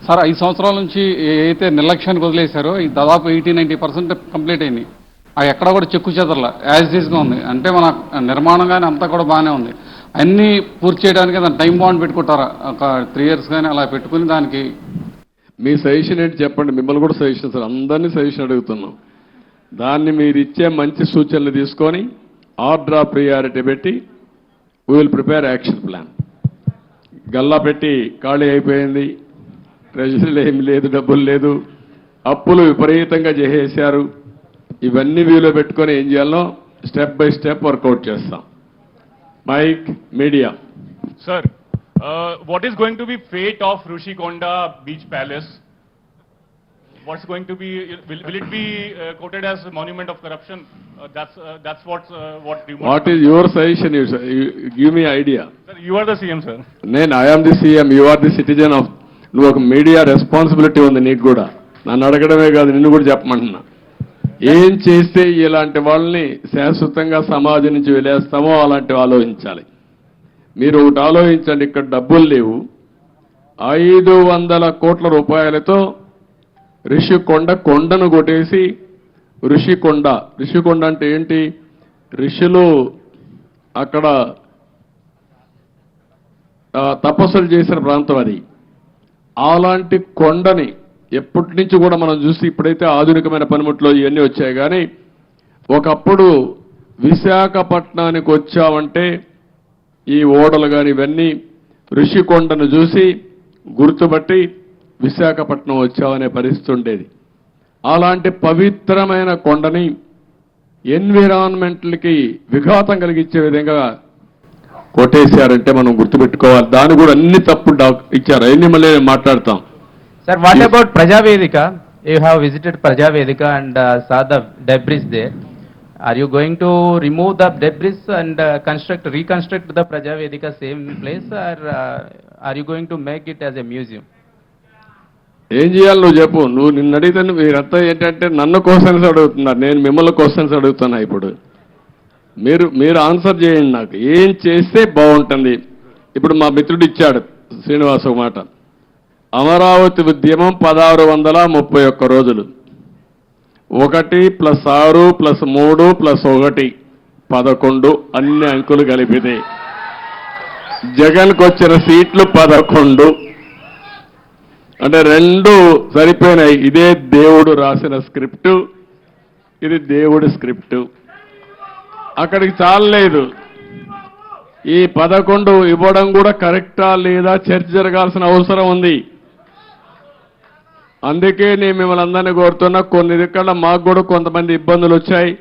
Sir 5 సంవత్సరాల నుంచి ఏదైతే నిర్లక్ష్యానికి వదిలేశారో ఈ దాదాపు 80-90% కంప్లీట్ అయింది. అవి ఎక్కడ కూడా చెక్కు చెదరలా యాజ్ ఈజ్గా ఉంది. అంటే మన నిర్మాణం కానీ అంతా కూడా బాగానే ఉంది. అన్నీ పూర్తి చేయడానికి దాని టైం బాండ్ పెట్టుకుంటారా? ఒక 3 years కానీ అలా పెట్టుకుని దానికి మీ సజెషన్ ఏంటి చెప్పండి. మిమ్మల్ని కూడా సజెషన్ సార్, అందరినీ సజెషన్ అడుగుతున్నాం. దాన్ని మీరు ఇచ్చే మంచి సూచనలు తీసుకొని ఆర్డర్ ఆఫ్ ప్రియారిటీ పెట్టి we will prepare action plan. Galla పెట్టి ఖాళీ అయిపోయింది, ట్రెజరీలో ఏమి లేదు, డబ్బులు లేదు, అప్పులు విపరీతంగా చేసేశారు. ఇవన్నీ వీలో పెట్టుకొని ఏం చేయాలో స్టెప్ బై స్టెప్ వర్కౌట్ చేస్తాం. Mic media Sir, what is going to be fate of Rushikonda Beach Palace? What's going to be? Will it be quoted as a monument of corruption? That's what rumors. What is your suggestion? You give me idea. Sir, you are the CM, sir. I am the CM. You are the citizen of. నువ్వు ఒక media responsibility ఉంది నీకు కూడా. నన్ను అడగడమే కాదు, నిన్ను కూడా చెప్పమంటున్నా. ఏం చేస్తే ఇలాంటి వాళ్ళని శాశ్వతంగా సమాజం నుంచి వెలేస్తామో అలాంటివి ఆలోచించాలి. మీరు ఒకటి ఆలోచించండి, ఇక్కడ డబ్బులు లేవు. 500 కోట్ల రూపాయలతో ఋషికొండ కొండను కొట్టేసి ఋషికొండ అంటే ఏంటి? ఋషులు అక్కడ తపస్సులు చేసిన ప్రాంతం అది. అలాంటి కొండని ఎప్పటి నుంచి కూడా మనం చూసి ఇప్పుడైతే ఆధునికమైన పనిముట్లు ఇవన్నీ వచ్చాయి, కానీ ఒకప్పుడు విశాఖపట్నానికి వచ్చామంటే ఈ ఓడలు కానీ ఇవన్నీ ఋషికొండను చూసి గుర్తుపట్టి విశాఖపట్నం వచ్చామనే పరిస్థితి ఉండేది. అలాంటి పవిత్రమైన కొండని ఎన్విరాన్మెంట్లకి విఘాతం కలిగించే విధంగా కొట్టేశారంటే మనం గుర్తుపెట్టుకోవాలి. దాన్ని కూడా అన్ని తప్పు ఇచ్చారు. అన్ని మళ్ళీ మాట్లాడతాం. Sir, what about Prajavedika? You have visited Prajavedika and saw the debris there. Are you going to remove the debris and reconstruct the Prajavedika same place, or are you going to make it as a museum? ఏం చేయాలి నువ్వు చెప్పు. నువ్వు నిన్ను అడిగితే మీరంతా ఏంటంటే నన్ను క్వశ్చన్స్ అడుగుతున్నారు, నేను మిమ్మల్ని క్వశ్చన్స్ అడుగుతున్నా. ఇప్పుడు మీరు ఆన్సర్ చేయండి. నాకు ఏం చేస్తే బాగుంటుంది. ఇప్పుడు మా మిత్రుడు ఇచ్చాడు శ్రీనివాస్ ఒక మాట. అమరావతి ఉద్యమం 1631 రోజులు, 1 + 6 + 3 + 1 11 అన్ని అంకులు కలిపితే జగన్కు వచ్చిన సీట్లు 11. అంటే 2 సరిపోయినాయి. ఇదే దేవుడు రాసిన స్క్రిప్టు, ఇది దేవుడి స్క్రిప్టు. అక్కడికి చాలలేదు. ఈ 11 ఇవ్వడం కూడా కరెక్టా లేదా చర్చ జరగాల్సిన అవసరం ఉంది. అందుకే నేను మిమ్మల్ని అందరినీ కోరుతున్నా. కొన్ని దిక్కల మాకు కూడా కొంతమంది ఇబ్బందులు వచ్చాయి.